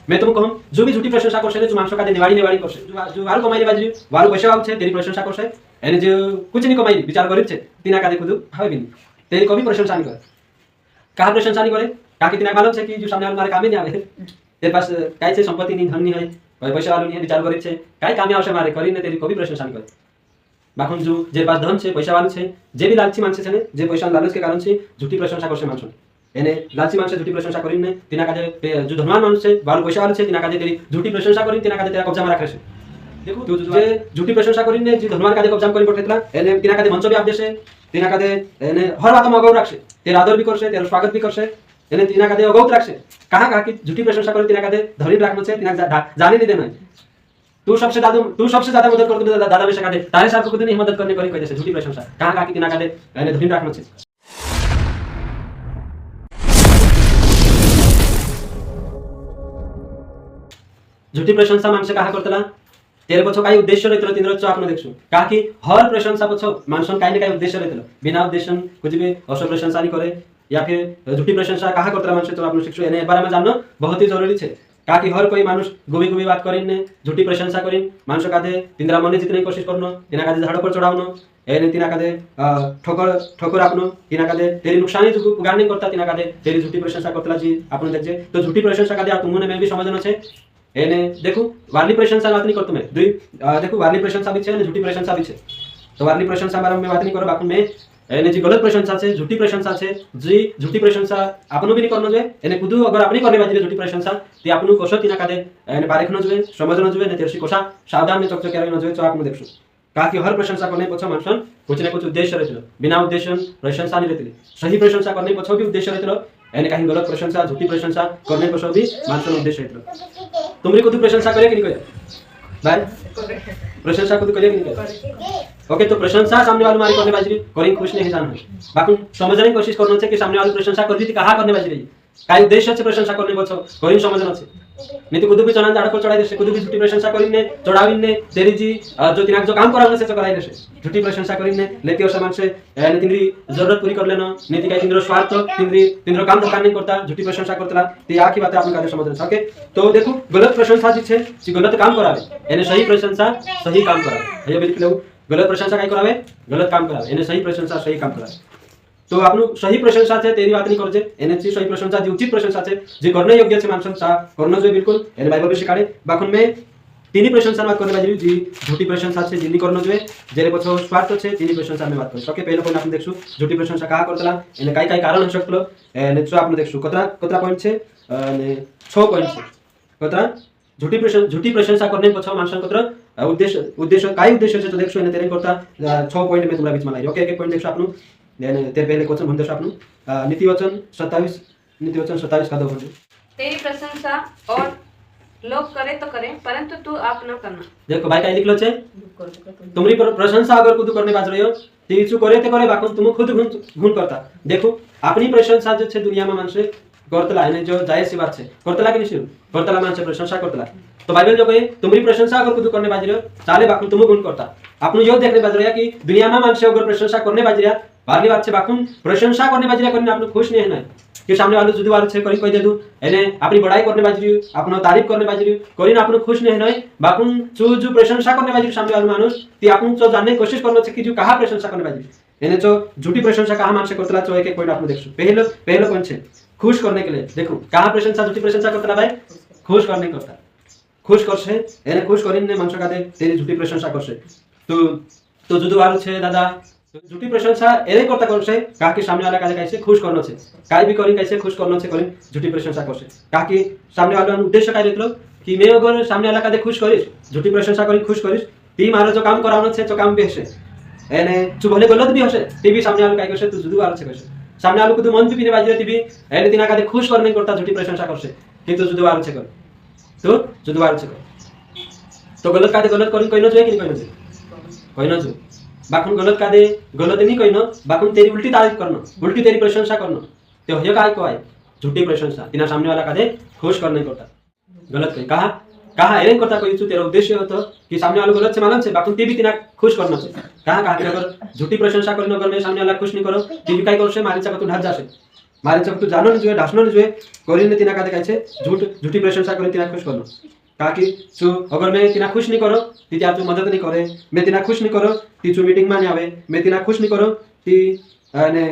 मैं तुमको कहूं जो भी झूठी प्रशंसा करसे जो मांसो का दे निवाड़ी निवाड़ी करसे जो वारू कमाई बाजरी वारू पैसा वाल छे तेरी प्रशंसा करसे एने जो कुछ नहीं कमाई विचार गरीब छे तिना का देखो हवे बिन तेरी कभी प्रशंसा नहीं करे कहा प्रशंसा नहीं करे ताकि तिना मालूम छे कि जो सामने वाला मारे काम ही नहीं आवे तेरे पास काई छे संपत्ति नहीं धन नहीं है पैसा वालू नहीं है विचार गरीब छे काई काम आवश्यक मारे करी ने तेरी कभी प्रशंसा नहीं करे बाखुन जो जे पास धन छे पैसा वालू छे जे भी लालची मानसे छे ने जे पैसा लालच के कारण से झूठी प्रशंसा करसे मानसो एने लालची मानसे झूठी प्रशंसा करीने तिना का जो धनवान मानुस छे वालू पैसा वालू छे तिना का तेरी झूठी प्रशंसा करीने तिना का तेरा कब्जा में राखे छे देखो तू जे झूठी प्रशंसा करीने जे धनवान का कब्जा करी पठेतला एने तिना का मंच भी आप देसे तिना का एने हर बात में अगौ राखसे तेरा आदर भी करसे तेरा स्वागत भी करसे एने तिना का अगौत राखसे कहा कि झूठी प्रशंसा करी तिना का धरी राखनो छे तिना जाने नहीं देना तू सबसे ज्यादा मदद कर दे दादा में सका दे तारे साहब को नहीं मदद करने करी कह दे झूठी प्रशंसा कहा कि तिना का एने धरी राखनो छे झूठी प्रशंसा माणसे कहा करतला तेरे पछो काही उद्देश्य रहतलो तीन रोज आपण देखसु का कि हर प्रशंसा पछो माणसन काही न काही उद्देश्य रहतलो बिना उद्देश्य कुछ भी असो प्रशंसा नहीं करे या फिर झूठी प्रशंसा कहा करतला माणसे तो आपण शिक्षु एने बारे में जानना बहुत ही जरूरी छे का कि हर कोई मानुष गुबी गुबी बात करिन झूठी प्रशंसा करिन माणस कादे तिंद्रा मने जितने की कोशिश करनो तिना कादे झाड़ पर चढ़ावनो एने तिना कादे ठोकर ठोकर आपनो तिना कादे तेरी नुकसानी जो गार्निंग करता तिना कादे तेरी झूठी प्रशंसा करतला जी आपण देखजे तो झूठी प्रशंसा कादे तुमने में भी समझनो छे एने देखो वार्ली प्रशंसा बात नहीं करतो मैं दुई देखो वार्ली प्रशंसा भी छे ने झूठी प्रशंसा भी छे तो वार्ली प्रशंसा बारे में बात नहीं करो बाकी में एने जी गलत प्रशंसा छे झूठी प्रशंसा छे जी झूठी प्रशंसा आपनो भी नहीं करनो जोए एने कुदू अगर आपनी करने बाजी झूठी प्रशंसा ती आपनु कोशो तिना कादे एने बारेखनो जोए समझनो जोए ने तेरसी कोशा सावधान में चकचक करनो जोए तो आपनु देखसु का कि हर प्रशंसा करने पछो मानसन कुछ न कुछ उद्देश्य रहतलो बिना उद्देश्य प्रशंसा नहीं रहतली सही प्रशंसा करने पछो भी उद्देश्य रहतलो एने कहीं गलत प्रशंसा झूठी प्रशंसा करने पछो भी मानसन उद्देश्य रहतलो तुमरी कुदू प्रशंसा करे कि नहीं करे भाई प्रशंसा कुदू करे कि नहीं करे ओके तो प्रशंसा सामने वाले मारी करने बाजरी करी खुश नहीं जान बाकी समझने की कोशिश करनो छे कि सामने वाले प्रशंसा कर दी थी कहा करने बाजरी काय उद्देश्य छे प्रशंसा करने पछो करी समझनो छे नहीं तो कुदू भी चना झाड़ पर चढ़ाई देसे कुदू भी झूठी प्रशंसा करिने चढ़ाविने तेरी जी जो तिना जो काम करावने से तो कराई देसे झूठी प्रशंसा करिने लेती और समान से तिंद्री जरूरत पूरी कर लेनो नीति काय तिंद्रो स्वार्थ तिंद्रो काम धक्का नहीं करता झूठी प्रशंसा करतला ते आखी बात आपन कादे समझनो ओके तो देखो गलत प्रशंसा जी छे जी गलत काम करावे एने सही प्रशंसा सही काम करावे हे बिल्कुल गलत प्रशंसा काय करावे गलत काम करावे एने सही प्रशंसा सही काम करावे तो आपनु सही प्रशंसा छे तेरी बात नहीं करजे एने सही प्रशंसा जी उचित प्रशंसा छे जे करने योग्य छे मानसन सा करनो जो बिल्कुल एने बाइबल में शिखाड़े बाखुन में तीनी प्रशंसा बात करने बाजरी जी झूठी प्रशंसा छे जिनी करनो जो जेरे पछो स्वार्थ छे तीनी प्रशंसा में बात कर ओके पहले पॉइंट आपन देखसु झूठी प्रशंसा कहा करतला एने काय काय कारण हो शकलो एने जो आपन देखसु कतरा कतरा पॉइंट छे ने 6 पॉइंट छे कतरा झूठी प्रशंसा करने पछो मानसन कतरा उद्देश्य काय उद्देश्य छे तो देखसु एने तेरे करता 6 पॉइंट में तुमरा बीच में लाई ओके एक पॉइंट देखसु आपनु तेरे पहले क्वेश्चन भंदश आपनु नीतिवचन 27 का दो तेरी प्रशंसा और लोग करे तो करे परंतु तू आप न करना देखो भाई काय लिखलो छे तुमरी प्रशंसा अगर खुद करने बाज रहियो तीचु करे ते करे बाकु तुम खुद गुण करता देखो अपनी प्रशंसा जो छे दुनिया में मानसे करतला है जो जायज सी बात छे करतला कि नहीं करतला मानसे प्रशंसा करतला तो बाइबल जो कहे तुमरी प्रशंसा अगर खुद करने बाज रहियो चाले बाकु तुम गुण करता आपनु यो देखने बाज रहिया कि दुनिया में मानसे अगर प्रशंसा करने बाज रहिया बारली बात छे बाकु प्रशंसा करने बाज रहिया करने आपनु खुश नहीं है कि सामने वाले जुदी वाले छे करी कह दे दू एने अपनी बड़ाई करने बाज रहियो आपनो तारीफ करने बाज रहियो करिन आपनु खुश नहीं है बाकु जो प्रशंसा करने बाज रहियो सामने वाले मानुस ती आपनु तो जानने कोशिश करनो छे कि जो कहा प्रशंसा करने बाज रहियो एने जो झूठी प्रशंसा कहा मानसे करतला तो एक पॉइंट आपनु देखसु पहले पॉइंट छे खुश करने के लिए देखो कहा प्रशंसा झूठी प्रशंसा करतला भाई खुश करने करता खुश करसे एने खुश करिन ने मानस का दे तेरी झूठी प्रशंसा करसे तो जुदू वालू छे दादा झूठी प्रशंसा एरे करता करसे का कि सामने वाला काजे कैसे खुश करनो छे काय भी करी कैसे खुश करनो छे करिन झूठी प्रशंसा करसे का कि सामने वाला उद्देश्य काय रहतलो कि मैं अगर सामने वाला काजे खुश करिस झूठी प्रशंसा करी खुश करिस ती मारो जो काम करावनो छे तो काम भी हसे एने जो भले गलत भी हसे ती भी सामने वाला काय करसे तो जुदू वालू छे कैसे सामने वाला को तो मन भी पिने बाजी ती भी एने तिना काजे खुश करने करता झूठी प्रशंसा करसे किंतु जुदू वालू छे कर तो जुदू वालू छे कर तो गलत काजे गलत करिन कइनो जे कि नहीं कइनो जे बाकुन गलत का दे गलत नहीं कहनो बाकुन तेरी उल्टी तारीफ करनो उल्टी तेरी प्रशंसा करनो तो ये काय को आए झूठी प्रशंसा तिना सामने वाला का दे खुश करने करता गलत कही कहा एरे करता कोई तेरा उद्देश्य हो तो कि सामने वाला गलत से मालूम से बाकुन ते भी तिना खुश करनो छे कहा अगर झूठी प्रशंसा करनो अगर मैं सामने वाला खुश नहीं करो ती भी काय करसे मारी चा तो ढात जासे मारे चक तू जानो नहीं जुए ढासनो नहीं जुए कोरिन ने तिना का देखाय झूठी प्रशंसा करी तिना खुश करनो काकी चू अगर मैं तिना खुश नहीं करो ती त्या तू मदद नहीं करे मैं तिना खुश नहीं करो ती चू मीटिंग में आवे मैं तिना खुश नहीं करो ती ने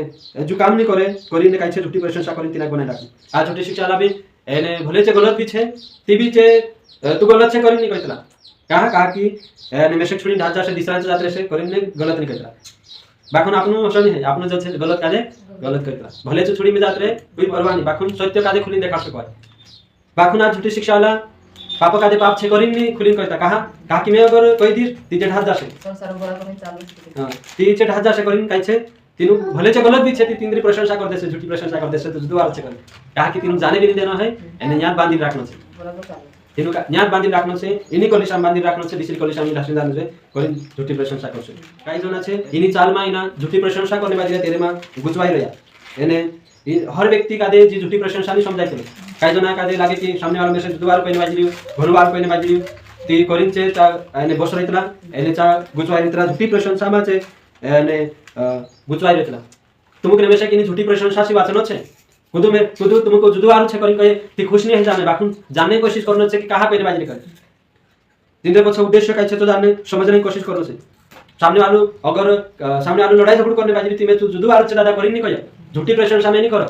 जो काम नहीं करे कोरिन ने काय छे झूठी प्रशंसा करी तिना बनाय राखी आ झूठी शिक्षा लाबी एने भले छे गलत भी छे ती भी छे तू गलत छे कोरिन नहीं कहतला कहा कि एने मेसेज छुड़ी ढाचा से दिसरा जात्रे से कोरिन ने गलत नहीं कहतला बाखुन आपनो असन है आपनो जो छे गलत काजे गलत कहतला भले छे छुड़ी में जात्रे कोई परवाह नहीं बाखुन सत्य काजे खुली देखा सको बाखुन आ झूठी शिक्षा वाला पाप काजे पाप छे कोरिन नहीं खुली कहता कहा कि मैं अगर कहि दी ती जे ढाचा से संसार गोळा करून चालू हां ती जे ढाचा से कोरिन काय छे तीनु भले छे गलत भी छे ती तीनरी प्रशंसा कर देसे झूठी प्रशंसा कर देसे तो दुआर छे कहा कि तीनु जाने भी नहीं देना है एने याद बांधी राखनो छे बरोबर चालू तीनु का याद बांधी राखनो छे इनी कोलिशाम बांधी राखनो छे दिसरी कोलिशाम में ढासनी जानो छे कोरिन झूठी प्रशंसा करछे काय जोना छे इनी चाल में इना झूठी प्रशंसा करने बाजी तेरे में गुजवाई रया एने हर व्यक्ति का दे जी झूठी प्रशंसा नहीं समझाय छे काय जोना का दे लागे कि सामने वाला में से दुआर कोई बाजी घरवार कोई बाजी ती कोरिन छे ता एने बस रहितला एने चा गुजवाई रहितला झूठी प्रशंसा में छे एने गुजवाई रहितला तुमके हमेशा कि झूठी प्रशंसा से वाचनो छे कुदु में कुदु तुमको जुदुआर छे करी कहे ती खुश नहीं है जाने बाकुन जानने की कोशिश करनो छे कि कहा कोई बाजी करे जिंदे पछे उद्देश्य काय छे तो जानने समझने की कोशिश करनो छे सामने वालों अगर सामने वालों लड़ाई झगड़ करने बाजी में तू जुदुआर छे दादा करी नहीं कहे झूठी प्रशंसा में नहीं करो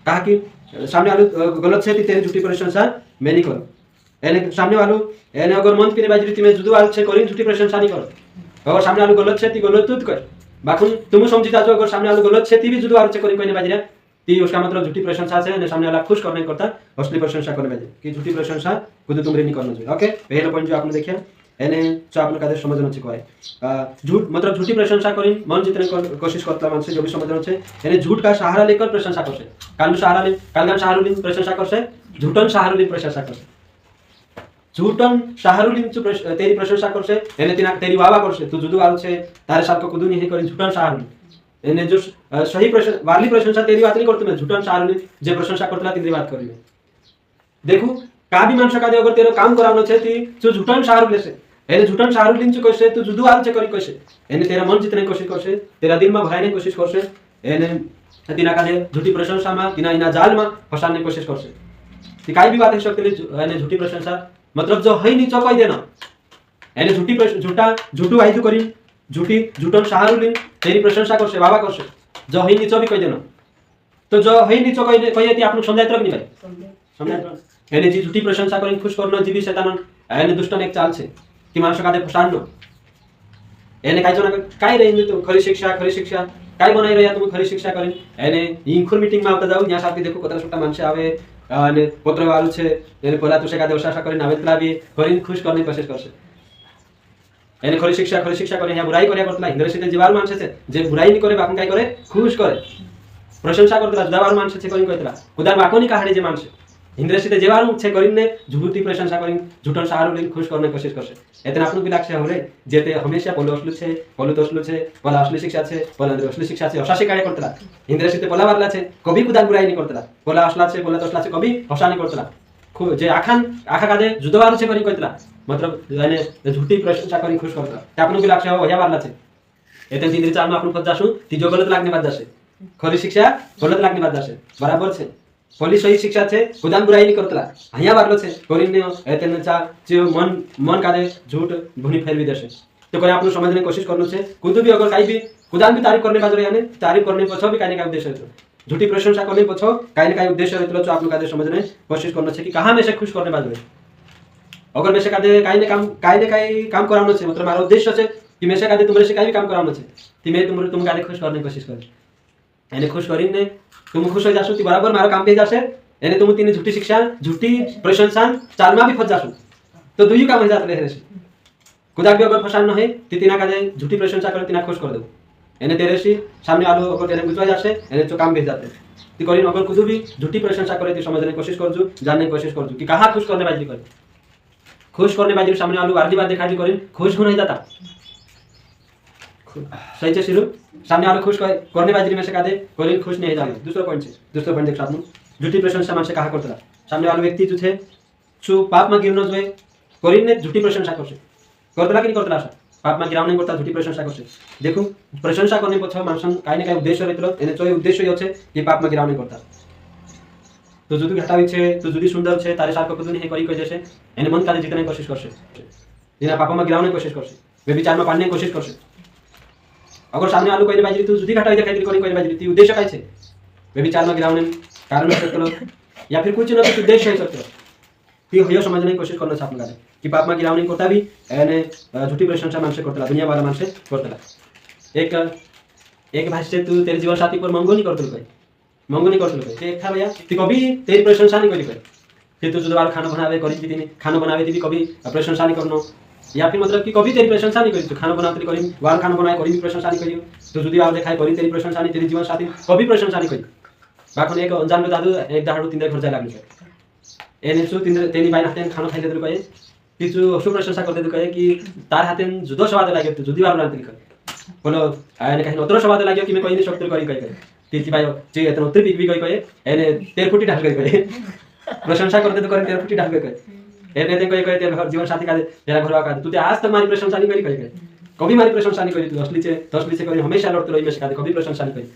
कहा कि सामने वालों गलत छे ती तेरी झूठी प्रशंसा मैं नहीं करो एने सामने वालों एने अगर मन पीने बाजी में जुदुआर छे करी झूठी प्रशंसा नहीं करो अगर सामने वालों गलत छे ती गलत तू कर बाकुन तुम समझी जाओ अगर सामने वालों गलत छे ती भी जुदुआर छे करी कोई बाजी ती उसका मतलब झूठी प्रशंसा से ने सामने वाला खुश करने करता असली प्रशंसा करने में कि झूठी प्रशंसा खुद तुमरे नहीं करना चाहिए ओके पहला पॉइंट जो आपने देखा एने जो आपने कादे समझना चाहिए झूठ मतलब झूठी प्रशंसा करी मन जितने कोशिश करता मन से जो भी समझना चाहिए एने झूठ का सहारा लेकर प्रशंसा करसे कालू सहारा ले प्रशंसा करसे झूठन सहारा ले प्रशंसा करसे झूठन सहारा ले तेरी प्रशंसा करसे एने तिना तेरी वावा करसे तू जुदू आल छे तारे साथ को कुदू नहीं करी झूठन सहारा एने जो सही प्रशंसा वाली प्रशंसा तेरी बात नहीं करते मैं झूठन सहारा जे प्रशंसा करतला तेरी बात करी देखो का भी मानस का दे अगर तेरो काम करावनो छे ती जो झूठन सहारा लेसे एने झूठन सहारा लिंच कइसे तू जुदू आल छे करी कइसे एने तेरा मन जितने कोशिश करसे तेरा दिल में भराने कोशिश करसे एने तिना का दे झूठी प्रशंसा में तिना इना जाल में फसाने कोशिश करसे ती काई भी बात है सकते एने झूठी प्रशंसा मतलब जो है नीचो कहि देना एने झूठू आइदु करी झूठन सहारा लिन तेरी प्रशंसा करसे बाबा करसे जो है नीचो भी कहि देना तो जो है नीचो कहि ती आपन समझाय तरक नहीं भाई समझाय एने जी झूठी प्रशंसा करी खुश करनो जीवी शैतान एने दुष्टन एक चाल छे कि माणस कादे फसाडनो एने काय जोना काय रे तो खरी शिक्षा काय बनाई रह्या तुम खरी शिक्षा करी एने इंखुर मीटिंग में आवता जाऊ या साथी देखो कतरा छोटा माणसे आवे અને પોત્રવાળું છે એને પેલા તો શેકા દેવશાસા કરીને આવેતલા બી કરીને खुश करने कोशिश करશે એને ખરી શિક્ષા કરીને અહીંયા बुराई કર્યા કરતલા ઇંગ્રેજીતે જે વાળું માણસે છે જે बुराई नहीं करे બાપન કાઈ કરે खुश કરે प्रशंसा करतला જવાળું માણસે છે કરીને કહેતલા ખુદા વાકોની કહાણી જે માણસે ઇંગ્રેજીતે જે વાળું છે કરીને झूठी प्रशंसा કરીને झूठन सहारो લઈને खुश करने कोशिश करશે એટલે આપણું બી લાગશે હવે જે તે હંમેશા પોલો असलू છે પોલો તોસलू છે પોલા असली शिक्षा છે પોલા અંદર असली शिक्षा છે અશાશી કાર્ય કરતલા ઇંગ્રેજીતે પોલા વાળલા છે કભી ખુદા बुराई नहीं करतला પોલા असला છે પોલા તોસલા છે કભી હસા नहीं करतला जे आखा कादे जुदवार छे करी कहतला मतलब यानी झूठी प्रशंसा करी खुश करता ते आपन भी लागशे होया वारला छे एते तीन चाल में आपन पद जाशु तीजो गलत लागने बाद जाशे खरी शिक्षा गलत लागने बाद जाशे बराबर छे पोली सही शिक्षा छे खुदान बुराई नहीं करतला हया वारलो छे कोरीने एते चा जे मन कादे झूठ भुनी फेरवी देशे तो कोने आपन समझने की कोशिश करनो छे कुदु भी अगर काई भी खुदान भी तारीफ करने बाद यानी तारीफ करने पछो भी काई ने काई उद्देश्य है झूठी प्रशंसा करने पछो काई ने काई उद्देश्य रहतलो तो आपन कादे समझने कोशिश करनो छे कि कहां में से खुश करने बाद अगर में से कादे काई ने काई काम करावनो छे मतलब मारो उद्देश्य छे कि में से कादे तुमरे से काई भी काम करावनो छे कि मैं तुम कादे खुश करने की कोशिश कर एने खुश करीने तुम खुश हो जाशो ती बराबर मारो काम पे जाशे एने तुम तीन झूठी शिक्षा झूठी प्रशंसा चालमा भी फस जाशो तो दुई काम हो जात रहे छे खुदा भी अगर फसान न है ती तीना कादे झूठी प्रशंसा कर तीना खुश कर दो एने तेरे से सामने आलो अगर तेरे गुजवा जाशे एने तो काम भेज जाते ती करीन अगर कुछ भी झूठी प्रशंसा करे ती समझने की कोशिश करजू जानने की कोशिश करजू कि कहां खुश करने बाजी कर खुश करने बाजी सामने आलो वारदी बात दिखाई करीन खुश हो नहीं जाता सही से शुरू सामने आलो खुश करने बाजी में से कादे करीन खुश नहीं जाते दूसरा पॉइंट देख आपन झूठी प्रशंसा मानसे कहा करतला सामने वाला व्यक्ति जो छे छु पाप में गिरनो जोए करीन ने झूठी प्रशंसा करछे करतला कि नहीं करतला पाप में गिराव नहीं करता झूठी प्रशंसा करছে देखो प्रशंसा करने पछ मानसन काई ना काई उद्देश्य रहितलो एने तो उद्देश्य होছে कि पाप में गिराव नहीं करता तो যদি ঘাটা হইছে তো যদি সুন্দর আছে তারে সার কত দিন হে করি কই দেছে এনে मन काले जीतने की कोशिश करছে जिना पाप में गिराव नहीं कोशिश करছে व्यभिचार में पाड़ने की कोशिश करছে अगर सामने आलू कइले बाजी तू যদি घाटा হইছে खातिर करी करी बाजी ती उद्देश्य काय छे व्यभिचार में गिराव नहीं कारण हो सकतो या फिर कुछ ना कुछ उद्देश्य हो सकतो ती होयो समझने की कोशिश करना छ आपन गाले कि पाप में गिराव नहीं करता भी एने झूठी प्रशंसा मानसे करतला दुनिया वाला मानसे करतला एक भाष्य तू तेरे जीवन साथी पर मंगो नहीं करतल कोई मंगो नहीं करतल कोई एक था भैया ती कभी तेरी प्रशंसा नहीं करी कोई कि तू जुदवार खाना बनावे करी थी खाना बनावे थी कभी प्रशंसा नहीं करनो या फिर मतलब कि कभी तेरी प्रशंसा नहीं करी तू खाना बनाते करी वाल खाना बनाए करी भी प्रशंसा नहीं करी तो जुदी वाल देखाय करी तेरी प्रशंसा नहीं तेरी जीवन साथी कभी प्रशंसा नहीं करी बाखन एक अनजान दादू एक दाडू तीन खर्चा लागले एने सु तीन तेनी बाई हाते खाना खाइले तो कहे कि तू अशु प्रशंसा करते तो कहे कि तार हाते जुदो स्वाद लागे तू जुदी वाल रांतली कहे बोलो आने कहीं उतरो स्वाद लागे कि मैं कोई नहीं शक्ति करी कहे तीती बाई जे एतन उतर भी कहे एने तेर फुटी ढाल कहे प्रशंसा करते तो करे तेर फुटी ढाल कहे एने ते कहे तेर जीवन साथी का तेरा घर का तू ते आज तक मारी प्रशंसा नहीं करी कहे कभी मारी प्रशंसा नहीं करी तू असली से करी हमेशा लड़ते रही में सिखा कभी प्रशंसा नहीं करी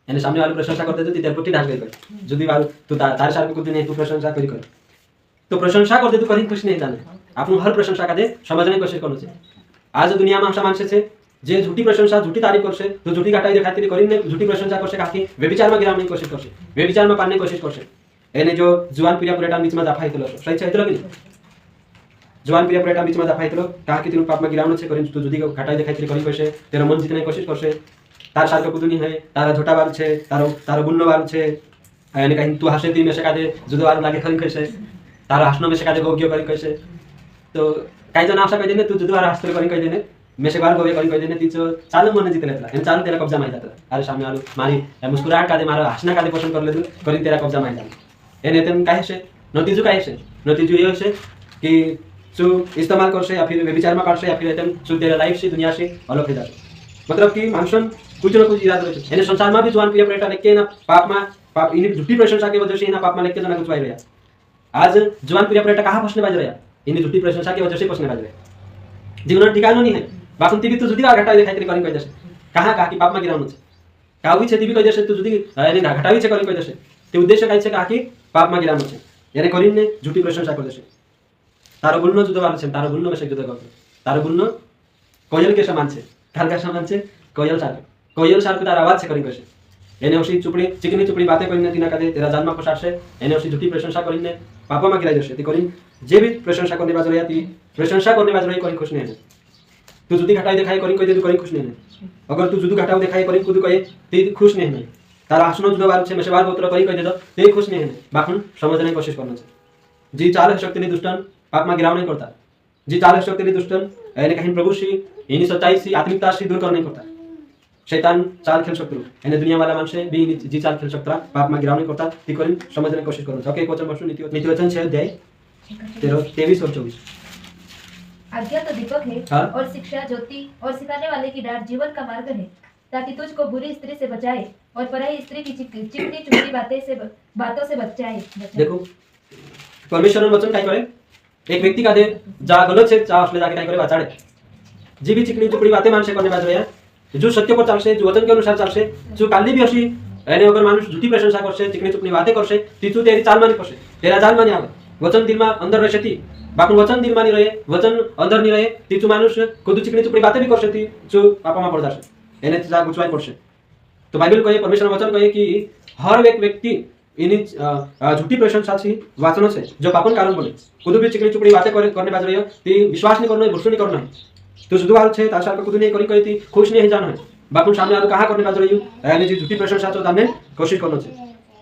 एने सामने वाले प्रशंसा करते तो तेरे पुटी ढाल कर जुदी वाल तू तार सार को दिन तू प्रशंसा करी कर तो प्रशंसा करते तो कहीं कुछ नहीं जाने आपन हर प्रशंसा का दे समझने की कोशिश करनो छे आज दुनिया में हम मानसे छे जे झूठी प्रशंसा झूठी तारीफ करसे तो झूठी घाटाई देखाती करी ने झूठी प्रशंसा करसे काकी व्यभिचार में गिरावने की कोशिश करसे व्यभिचार में पाने की कोशिश करसे एने जो जुआन प्रिया पुरेटा बीच में दफा हितलो सही छे हितलो कि जुआन प्रिया पुरेटा बीच में दफा हितलो काकी तीन पाप में गिरावने छे करी तू झूठी घाटाई देखाती करी करसे तेरा मन जीतने की कोशिश करसे तार सार को दुनी है तारा झोटा बाल छे तारो बुन्नो बाल छे यानी कहीं तू हंसे ती में से कादे जुदो बाल लागे खरी कैसे तारा हंसनो में से कादे गोग्यो करी कैसे तो काही जण आशा कह देने तू जुदो बाल हंसतो करी कह देने में से बाल गोवे करी कह देने तीचो चालू मन जीत लेतला इन चालू तेरा कब्जा माहित अरे सामने आलू मारी मुस्कुराहट कादे मारा हंसना कादे पसंद कर ले करी तेरा कब्जा माहित एने तेन काहे से नतीजो ये से कि तू इस्तेमाल करसे या फिर व्यभिचार में करसे या फिर तेन तू तेरा लाइफ से दुनिया से अलग हो जासे मतलब कि मानसन कुछ ना कुछ इरादा रहे एने संसार में भी जुआन प्रिय प्रेटा लेके ना पाप इन झूठी प्रशंसा की वजह से ना पाप में लेके जना कुछ पाई रहा आज जुआन प्रिय प्रेटा कहां फसने बाज रहा इन झूठी प्रशंसा की वजह से फसने बाज रहा जीवन ठिकाना नहीं है बाकुन टीवी तो जुदी घाटा देखाई तरी करी कह देसे कहां का कि पाप में गिरावनो छे कावी छे टीवी कह देसे तो जुदी एने घाटावी छे करी कह देसे ते उद्देश्य काय छे का कि पाप में गिरावनो छे एने करीने झूठी प्रशंसा कर देसे तारो बुलनो जुदो वाल छे तारो बुलनो में से जुदो करतो तारो बुलनो कोयल के समान छे तार का समान छे कोयल सार को तार आवाज से करी कैसे एने उसी चुपड़ी चिकनी चुपड़ी बातें करिने दिना कदे तेरा जन्म को सार से एने उसी झूठी प्रशंसा करिने पापा में गिराई जसे ती करी जे भी प्रशंसा करने बाज रही प्रशंसा करने बाज रही करी खुश नहीं है तू जुदी घटाई दिखाई करी कोई दे करी खुश नहीं है अगर तू जुदी घटाई दिखाई करी खुद कहे ती खुश नहीं है तारा हसनो जुदो बार छे मेसे बार गोत्र करी कह दे तो ते खुश नहीं है बाखन समझने की कोशिश करना छे जी चाल शक्ति ने दुष्टन पाप में गिराव नहीं करता जी चाल शक्ति ने दुष्टन एने कहीं प्रभु सी इनी सच्चाई सी आत्मिकता से दूर करने करता शैतान चाल खेल सकता एने दुनिया वाला मानसे भी जी चाल खेल सकता पाप में गिराव नहीं करता ती करी समझने की कोशिश करना ओके क्वेश्चन बसु नीति वचन 6 अध्याय 23 और 24 आज्ञा तो दीपक है हाँ? और शिक्षा ज्योति और सिखाने वाले की डांट जीवन का मार्ग है ताकि तुझको बुरी स्त्री से बचाए और पराई स्त्री की चिकनी चुपड़ी बातों से बचाए देखो परमेश्वर वचन काय करे एक व्यक्ति का दे जा गलत से जा उसले जाके काय करे बचाड़े जी भी चिकनी चुपड़ी बातें मानसे करने बाज रहा जो सत्य पर चलसे जो वचन के अनुसार चलसे जो काली भी अशी एने अगर मानुष झूठी प्रशंसा करसे चिकनी चुपड़ी बातें करसे तीचू तेरी चाल मानी करसे तेरा जाल मानी आवे वचन दिल में अंदर रहे ती बाकी वचन दिल मानी रहे वचन अंदर नहीं रहे तीचू मानुष खुद चिकनी चुपड़ी बातें भी करसे ती जो पापा में पड़ जासे एने जा गुचवाई पड़से तो बाइबल कहे परमेश्वर वचन कहे कि हर एक व्यक्ति इन झूठी प्रशंसा से वाचन से जो पापन कारण बने खुद भी चिकनी चुपड़ी बातें करने बाज रही हो ती विश्वास नहीं करना भरोसा नहीं करना है तो जुदो वाल छे तार सार को खुद नहीं करी कही खुश नहीं जाना है बापुन सामने आलो कहां करने बाज रही हो एने जी झूठी प्रशंसा तो जाने कोशिश करनो छे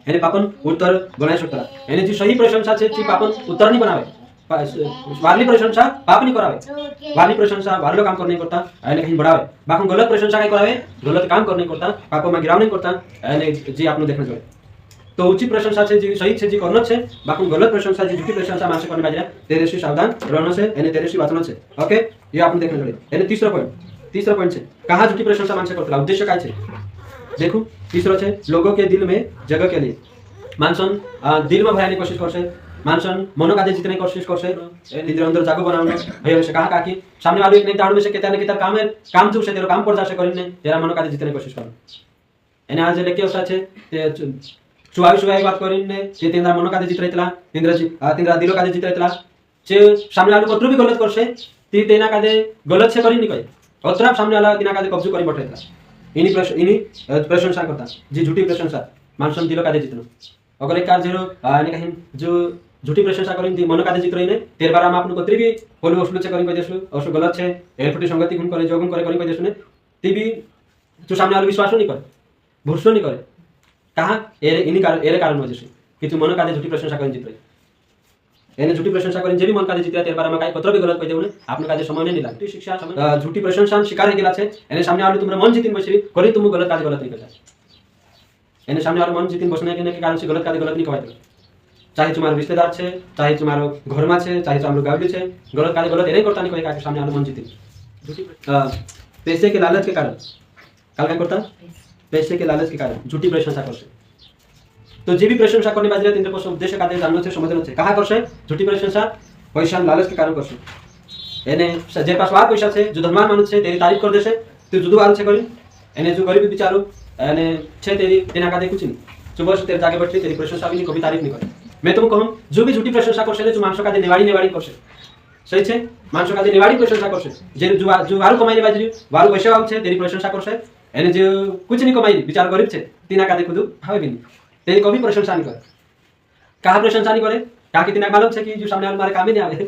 एने पापन उत्तर बनाई सकता एने जी सही प्रशंसा छे जी पापन उत्तर नहीं बनावे वाली प्रशंसा पाप नहीं करावे वाली प्रशंसा वालो काम करने करता एने कहीं बढ़ावे बापुन गलत प्रशंसा काय करावे गलत काम करने करता पाप में गिराव नहीं करता एने जी आपने देखना चाहिए तो उचित प्रशंसा से जी सही से जी करना छे बाकी गलत प्रशंसा जी झूठी प्रशंसा मानसे करने बाजरा तेरे से सावधान रहना से एने तेरे से वाचना से ओके ये आपने देखना चाहिए एने तीसरा पॉइंट छे कहां झूठी प्रशंसा मानसे करतला उद्देश्य काय छे देखो तीसरा छे लोगों के दिल में जगह के लिए मानसन दिल में भराने की कोशिश करसे मानसन मनो काजे जितने कोशिश करसे तीनरे अंदर जागो बनावनो भय से कहा काकी सामने वाले एक नहीं दाड़ में से केता ने केता काम जो से तेरो काम पर जासे करिने तेरा मनो काजे जितने कोशिश करो एने आज लेके ओसा छे ते चुवाई बात करिने जे तेंद्रा मनो काजे जितरेतला तेंद्रा दिलो काजे जितरेतला जे सामने वाले कतरो भी गलत करसे ती तेना काजे गलत से करिनी कय अतरा सामने वाला तिना काजे कब्जा करी बैठेतला इनी प्रशंसा करता जी झूठी प्रशंसा मानसन दिलो काजे जितनो अगर एक कार्य ने कहीं जो झूठी प्रशंसा करें ती मनो काजे जित रही ने तेर बार हम आपन कतरी भी बोलो असलो छे करी कह देसु असो गलत छे एलफटी संगति गुण करे जोगुण करे कह देसु ने ती भी तू सामने वाला विश्वास नहीं करे भरोसा नहीं करे कहा एरे कारण वजह से कि तू मनो काजे झूठी प्रशंसा करें जित रही एने झूठी प्रशंसा करें जे भी मन काजे जितरा तेर बार हम काई कतरो भी गलत कह देउ ने आपन काजे समय नहीं लाग शिक्षा झूठी प्रशंसा शिकार हे गेला छे एने सामने वाले तुमरा मन जितिन बसरी करी तुम गलत काजे गलत नहीं करता एने सामने वाले मन जितिन बसने के कारण से गलत काजे गलत नहीं कहते चाहे तुम्हारे रिश्तेदार छे चाहे तुम्हारो घर में छे चाहे तुम्हारो गावडी छे गलत काजे गलत नहीं करता नहीं कहे सामने वाले मन जितिन झूठी पैसे के लालच के कारण काल काय करता पैसे के लालच के कारण झूठी प्रशंसा करसे तो जे भी प्रशंसा करने बाजरे तिनरे पास उद्देश्य काजे जाननो छे समझनो छे कहा करसे झूठी प्रशंसा पैसा लालच के कारण करसे एने जे पास वार पैसा छे जो धनवान मानुस छे तेरी तारीफ कर देसे तू जुदू वाल छे करी एने जो गरीब बिचारो एने छे तेरी तेना काजे कुछ नहीं सुबह से तेरे जाके बैठे तेरी प्रशंसा भी नहीं कभी तारीफ नहीं करे मैं तुम कहूं जो भी झूठी प्रशंसा करसे जो मानसो काजे नेवाड़ी करसे सही छे मानसो काजे नेवाड़ी प्रशंसा करसे जे जो वाल कमाई बाजरी वाल पैसा वाल छे तेरी प्रशंसा करसे एने जो कुछ नहीं कमाई बिचार गरीब छे तिना काजे खुद हावे भी नहीं तेरी कभी प्रशंसा नहीं करे कहा प्रशंसा नहीं करे कहा कि तिना मालूम छे कि जो सामने वाले मारे काम ही नहीं आवे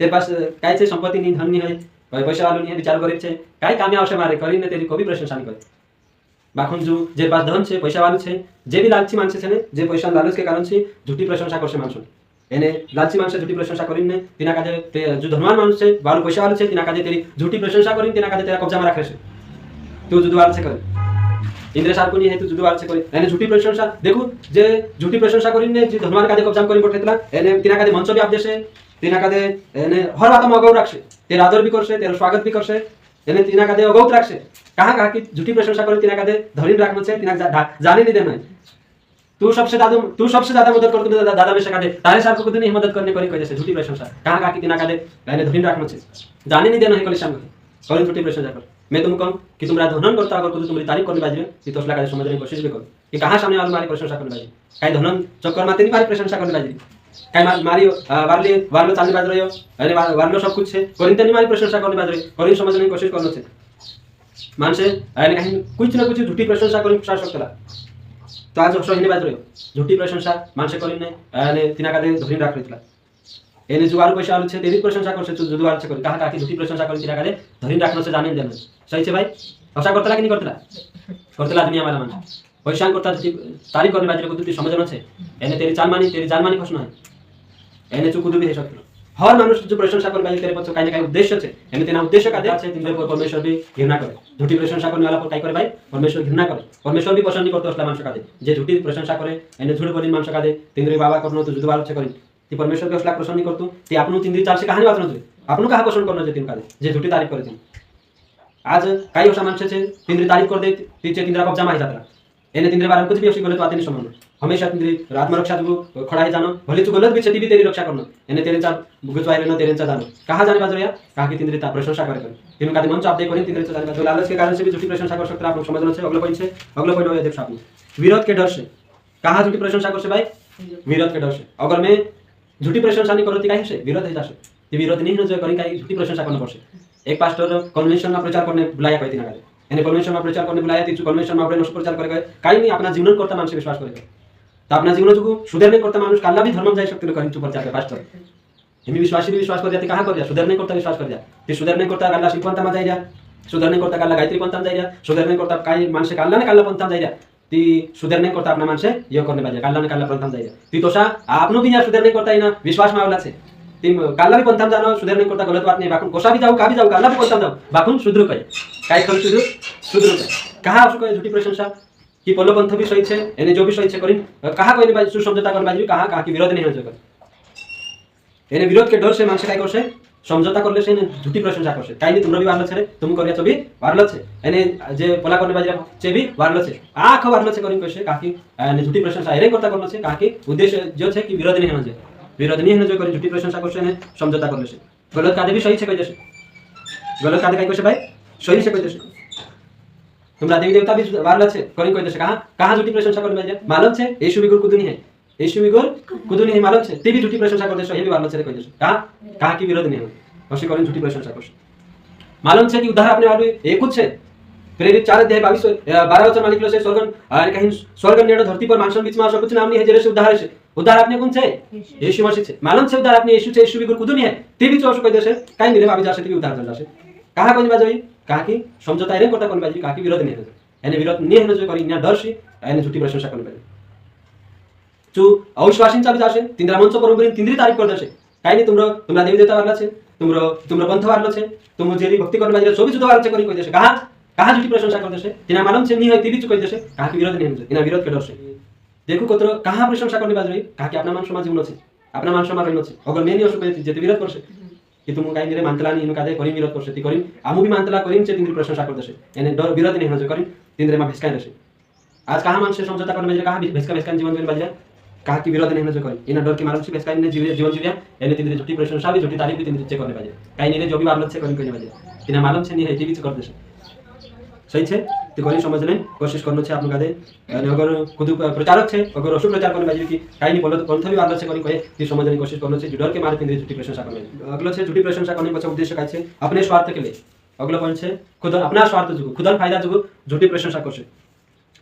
तेरे पास काई छे संपत्ति नहीं धन नहीं है पैसा वालों नहीं है बिचार गरीब छे काई काम आवश्य मारे करीने तेरी कभी प्रशंसा नहीं करे बाखुन जो जे पास धन छे पैसा वालू छे जे भी लालची मानसे छे ने जे पैसा लालच के कारण से झूठी प्रशंसा करसे मानसो एने लालची मानसे झूठी प्रशंसा करिने तिना काजे जो धनवान मानुस छे वालू पैसा वालू छे तिना काजे तेरी झूठी प्रशंसा करिन तिना काजे तेरा कब्जा में राखे छे तू जुदू वाल से करे इंद्र सार को नहीं है तू जुदू वाल से करे एने झूठी प्रशंसा देखो जे झूठी प्रशंसा करिने जे धनवान काजे कब्जा करी बैठेतला एने तिना काजे मंच भी आप देसे तिना काजे एने हर बात में अगौ राखसे तेरा आदर भी करसे तेरा स्वागत भी करसे एने तिना काजे अगौत राखसे कहा कि झूठी प्रशंसा करे तिना काजे धरीन राखनो छे तिना जाने नहीं देना तू सबसे ज्यादा मदद करतो दादा में सका दे तारे सार को नहीं मदद करने करी कह जैसे झूठी प्रशंसा कहा कि तिना काजे एने धरीन राखनो छे जाने नहीं देना है कलिशाम करी झूठी प्रशंसा कर मैं तुम कहूं कि तुमरा धनन करता अगर तुम तुम्हारी तारीफ करने बाजरे कि तोसला काजे समझने की कोशिश भी करो कि कहां सामने वाले मारी प्रशंसा करने बाजरे काई धनन चक्कर माते नहीं मारी प्रशंसा करने बाजरे काई मारी वारलो चाली बाजरे हो अरे वारलो सब कुछ छे करिन नहीं मारी प्रशंसा करने बाजरे करिन समझने की कोशिश करनो छे मानसे आने कहीं कुछ ना कुछ झूठी प्रशंसा करी प्रसार सकला तो आज असो हिने बाजरे झूठी प्रशंसा मानसे करिन आने तिना काजे धरिन राखलेतला एने जो वार पैसा आलू छे तेरी प्रशंसा करसे तू जुदू वाल छे करी कहा कि झूठी प्रशंसा करी तिना काजे धरिन राखनो छे जाने देना सही छे भाई असा करतला कि नहीं करतला दुनिया वाला मान पैसा करता तारीफ करने बाजरे को तू समझनो छे एने तेरी जान मानी प्रश्न है एने चुकू भी है सकलो हर मानुष जो प्रशंसा कर बाजे तेरे पछो काई ना काई उद्देश्य छे एने तेना उद्देश्य का दे छे तिनरे पर परमेश्वर भी घृणा करे झूठी प्रशंसा करने वाला पर काई करे भाई परमेश्वर घृणा करे परमेश्वर भी पसंद नहीं करतो असला मानुष का दे जे झूठी प्रशंसा करे एने झूठ बोली मानुष का दे तिनरे बाबा करनो तो जुदू वाल छे करी ती परमेश्वर के असला पसंद नहीं करतो ती आपनु तिनरी चाल से कहानी वाचनो छे आपनु कहा पसंद करनो छे तिन का दे जे झूठी तारीफ करे ती आज काही असा माणसं छे तिनरी तारीफ कर दे तिचे तिनरा कब्जा माही जातला एने तिनरे बारे में कुछ भी ऐसी गलत बातें नहीं सुनानो हमेशा तिनरी आत्मरक्षा तू खड़ा है जानो भले तू गलत भी छती भी तेरी रक्षा करनो एने तेरे चा गुजवाई लेनो तेरे चा जानो कहां जाने बाजरिया कहा कि तिनरी ता प्रशंसा करे तिन का मन चाप दे कोनी तिनरे चा जाने लालच के कारण से भी झूठी प्रशंसा कर सकते आप लोग समझनो छे अगला पॉइंट हो देख आपने विरोध के डर से कहां झूठी प्रशंसा करसे भाई विरोध के डर से अगर मैं झूठी प्रशंसा नहीं करती काहे से विरोध है जासे ती विरोध नहीं हो जो करी काई झूठी प्रशंसा करना पड़से एक पास्टर कन्वेंशन में प्रचार करने बुलाया कहती ना करे एने कन्वेंशन में प्रचार करने बुलाया तीचू कन्वेंशन में अपने प्रचार करेगा काई नहीं अपना जीवन करता मानुष विश्वास करेगा तो अपना जीवन जो सुधारने करता मानुष काल्ला भी धर्म जाय सकते कहीं चुप प्रचार के पास्टर हिमी विश्वासी भी विश्वास कर जाते कहां कर दिया सुधारने करता विश्वास कर दिया ते सुधारने करता काल्ला शिकवंता में जाय जा सुधारने करता काल्ला गायत्री पंथा जाय जा सुधारने करता काई माणसे काल्ला ने काल्ला पंथा जाय जा ती सुधारने करता अपना माणसे यो करने बाजे काल्ला ने काल्ला पंथा जाय जा ती तोसा आपनो भी या सुधारने करता है ना विश्वास में आवला छे ती काल्ला भी पंथा जानो सुधारने करता गलत बात नहीं बाकुन कोसा भी जाऊ का भी जाऊ काल्ला भी पंथा जाऊ बाकुन सुधरू कय काय कर सुधरू कय कहा उसको झूठी प्रशंसा कि पल्लो पंथ भी सही छे एने जो भी सही छे करिन कहा कोई बाजू समझौता कर बाजू कहा कि विरोध नहीं हो जगत एने विरोध के डर से मानसे काय करसे समझौता करले से झूठी प्रशंसा करसे काई नहीं तुमरा भी वारलो छे रे तुम करिया छबी वारलो छे एने जे पला करने बाजरा छे भी वारलो छे आख वारलो छे करिन कसे कहा कि एने झूठी प्रशंसा एरे करता करनो छे कहा कि उद्देश्य जो छे कि विरोध नहीं हो जाए विरोध नहीं है जो करी झूठी प्रशंसा करछे ने समझौता करले से गलत कादे भी सही छे कहि देसे गलत कादे काई कहछे भाई सही छे कहि देसे तुमरा देवी देवता भी वारला छे करी कहि देसे कहाँ झूठी प्रशंसा करले बाजे मालूम छे येशू बिगुर कुदुनी है येशू बिगुर कुदुनी है मालूम छे ती भी झूठी प्रशंसा कर देसे हे भी वारला छे कहि देसे कहाँ की विरोध नहीं है अशी करी झूठी प्रशंसा करछे मालूम छे कि उद्धार आपने वाली एकूच छे प्रेरित 4 अध्याय 12 वचन मालिक से स्वर्गन और कहीं स्वर्गन नेड़ो धरती पर मानसन बीच में सब कुछ नाम नहीं है जेरे से उद्धार है उद्धार आपने कौन छे यीशु मसीह छे मालूम छे उद्धार आपने यीशु छे यीशु बिगुर कुदुनी है ती भी चोस कहि देसे काई मिले भाभी जासे ती उद्धार जल जासे कहाँ कोनी बाजोई कहाँ की समझौता रे कोटा कोनी बाजी कहाँ की विरोध नहीं है यानी विरोध नहीं है जो करी इना डर सी यानी झूठी प्रशंसा कोनी बाजी चू अविश्वासींचा भी जासे तिंद्रा मंच परंपरेन तिंद्री तारीफ कर देसे काई नहीं तुमरा देवी देवता वाला छे तुमरो पंथ वाला छे तुम जेरी भक्ति करने बाजी सोबी जुदा वाला छे करी कहि देसे कहाँ झूठी प्रशंसा कर देसे तिना मालूम छे नहीं है ती भी कहि देसे कहाँ की विरोध नहीं है इना विरोध के डर से देखो कतरो कहाँ प्रशंसा करने बाजी कहाँ की अपना मान समाज जीवन छे अपना मान समाज रहनो छे अगर मेनी असु कहि जेते विरोध करसे कि तुम काई मेरे मानतला नहीं इनो कादे करी विरोध करसे ती करी आमु भी मानतला करीन छे तिंद्री प्रशंसा कर देसे यानी डर विरोध नहीं है जो करी तिंद्रे मा भेसकाय देसे आज कहाँ मान से समझौता करने बाजी कहाँ भेसका जीवन जीवन बाजी कहाँ की विरोध नहीं है जो करी इना डर के मालूम से भेसकाय ने जीवन जीव्या यानी तिंद्री झूठी प्रशंसा भी झूठी तारीफ भी तिंद्री करने बाजी काई नहीं जो भी वारलत छे करी कहि बाजी तिना मालूम छे नहीं है ती भी कर देसे सही छे तो कोनी समझने कोशिश करनो छे आपन कादे अगर खुद प्रचारक छे अगर असु प्रचार करने बाजी की काई नहीं बोलो तो पंथ भी वाला छे कोनी कहे ती समझने कोशिश करनो छे डर के मारे पिंदे झूठी प्रशंसा करने अगला छे झूठी प्रशंसा करने पछे उद्देश्य काय छे अपने स्वार्थ के लिए अगला पॉइंट छे खुद अपना स्वार्थ जुगु खुदन फायदा जुगु झूठी प्रशंसा करछे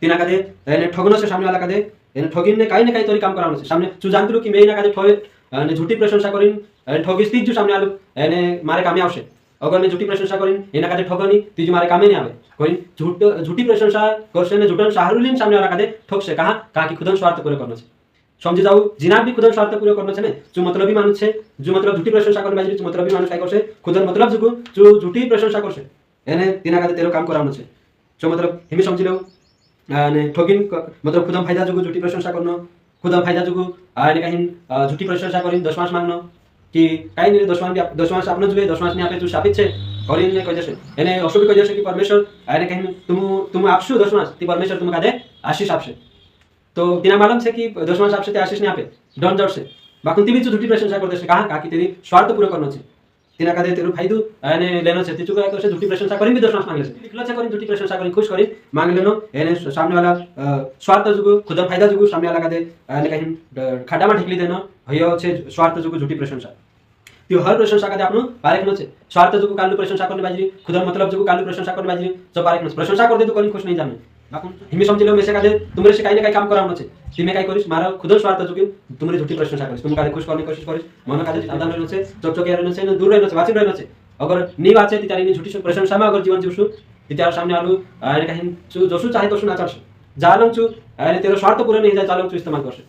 तिना कादे एने ठगनो से सामने वाला कादे एने ठगिन ने काई तोरी काम करानो छे सामने तू जानतलु कि मेना कादे ठगे एने झूठी प्रशंसा करिन ठगिस ती जो सामने आलु एने मारे कामे आवशे अगर मैं झूठी प्रशंसा करीन एना कादे ठगनी तीज मारे कामे नहीं आवे कोई झूठी प्रशंसा करसे ने झूठन साहरुलीन सामने वाला कादे ठगसे कहाँ की खुदन स्वार्थ पूरा करनो छे समझी जाऊ जिना भी खुदन स्वार्थ पूरा करनो छे ने जो मतलबी मानुस छे जो मतलब झूठी प्रशंसा करने बाजी जो मतलबी मानुस काय करसे खुदन मतलब जो झूठी प्रशंसा करसे एने तिना कादे तेरो काम करावनो छे जो मतलब हिमी समझी लो ने ठगिन मतलब खुदन फायदा जुगु झूठी प्रशंसा करनो खुदन फायदा जुगु आने कहीं झूठी प्रशंसा करीन 10 मास मांगनो कि काई नहीं 10 मास आपनो जुए 10 मास ने आपे तू शापित छे करीन ने कहि देसे एने असुबी कहि देसे कि परमेश्वर आने कहीं तुम आपसु 10 मास ती परमेश्वर तुम कादे आशीष आपसे तो तिना मालूम छे कि 10 मास आपसे ते आशीष नहीं आपे डन जड़ से बाकुन ती भी झूठी प्रशंसा कर देसे कहाँ की तेरी स्वार्थ पूरा करनो छे तिना कादे तेरो फायदो एने लेनो छे तिचु काय करसे झूठी प्रशंसा करीन भी 10 मास मांगले छे लिखलो छे करीन झूठी प्रशंसा करीन खुश करीन मांग लेनो एने सामने वाला स्वार्थ जुगु खुद फायदा जुगु सामने वाला कादे एने कहीं खाडामा ढिकली देनो हयो छे स्वार्थ जुगु झूठी प्रशंसा त्यो हर प्रशंसा कादे आपनो पारेखनो छे स्वार्थ जुगु कालु प्रशंसा करने बाजी खुद मतलब जुगु कालु प्रशंसा करने बाजी जो पारेखनो प्रशंसा कर दे तो करीन खुश नहीं जाने बाकुन हिमी समझिलो मेसे कादे तुमरे से काई ने काई काम करावनो छे तिमे काई करिस मारा खुद स्वार्थ जुगु तुमरे झूठी प्रशंसा करिस तुम कादे खुश करने कोशिश करिस मन कादे सावधान रहनो छे चकचकिया रहनो छे दूर रहनो छे वाचिन रहनो छे अगर नी वाचे ती तारी झूठी प्रशंसा में अगर जीवन जीवसु इतिहास सामने आलू आने कहीं चु जसु चाहे तसु ना चलसे जालम चु आने तेरो स्वार्थ पूरा नहीं जाए चालम चु इस्तेमाल करसे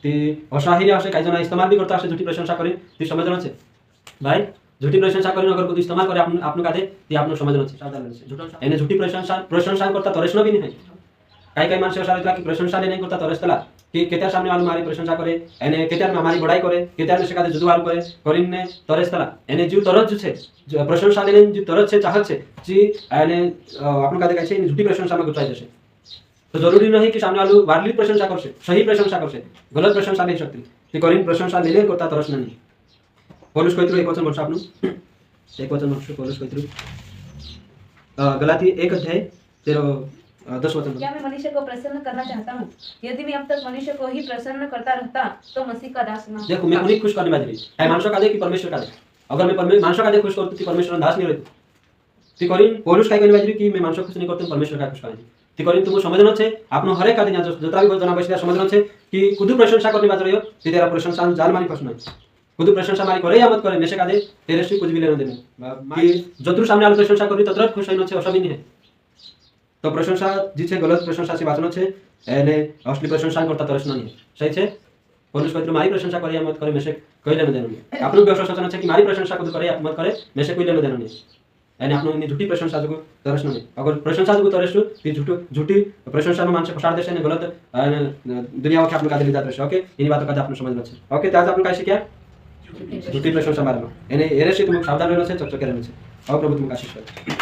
ती अशाहिरी आसे काई जना इस्तेमाल भी करता आसे झूठी प्रशंसा करी ती समझनो छे भाई झूठी प्रशंसा करी अगर कोई इस्तेमाल करे आपनु कादे ती आपनु समझनो छे सावधान छे झूठा एने झूठी प्रशंसा करता तरेसनो भी नहीं है काई मानस असा रहला कि प्रशंसा ले नहीं करता तरेसला कि केत्या सामने वाला मारी प्रशंसा करे एने केत्या हमारी बड़ाई करे केत्या ने कादे जुदुवाल करे करीन ने तरेसला एने जीव तरज छे प्रशंसा लेने जीव तरज छे चाहत छे जी एने आपन कादे काई झूठी प्रशंसा में गुचाई जसे तो जरूरी नहीं कि सामने वाला वारली प्रशंसा करसे सही प्रशंसा करसे गलत प्रशंसा नहीं सकती कि करीन प्रशंसा लेने करता तरस नहीं पौलुस कहतरु एक वचन वर्ष आपनु एक वचन वर्ष पौलुस कहतरु गलाती 1 अध्याय 10 वचन क्या मैं मनुष्य को प्रसन्न करना चाहता हूँ? यदि मैं अब तक मनुष्य को ही प्रसन्न करता रहता तो मसीह का दास ना। देखो मैं उन्हीं खुश करने बाजी है मानसो कादे कि परमेश्वर कादे अगर मैं मानसो कादे खुश करती परमेश्वर दास नहीं रहती ती करीन पौलुस काय करने बाजी कि मैं मानसो खुश नहीं करते परमेश्वर का खुश कराजी ती करीन तुम समझनो छे आपनो हरेक कादे जता भी जना बसिला समझनो छे कि खुद प्रशंसा करने बाजी रहियो ती तेरा प्रशंसा जाल मारी प्रश्न है खुद प्रशंसा मारी करे या मत करे नेसे कादे तेरे से कुछ भी लेना देना कि जतरु सामने आलो प्रशंसा करी ततर खुश होइनो छे असबी नहीं है तो प्रशंसा जी छे गलत प्रशंसा से बाचनो छे एने असली प्रशंसा करता तरस नहीं है सही छे पौलुस कहतरु मारी प्रशंसा करे या मत करे मेसे कोई लेना देना नहीं आपनो व्यवसाय सोचना छे कि मारी प्रशंसा खुद करे या मत करे मेसे कोई लेना देना नहीं एने आपनो नी झूठी प्रशंसा जुगु तरस नहीं अगर प्रशंसा जुगु तरसु ती झूठी प्रशंसा में मानसे फसाड देसे ने गलत दुनिया के आपनो कादे लिदा तरस ओके इनी बात कादे आपनो समझना छे ओके आज आपनो काय शिक्या झूठी प्रशंसा मारनो एने एरे से तुम सावधान रहनो छे चकचके रहनो छे और प्रभु तुमको आशीष करे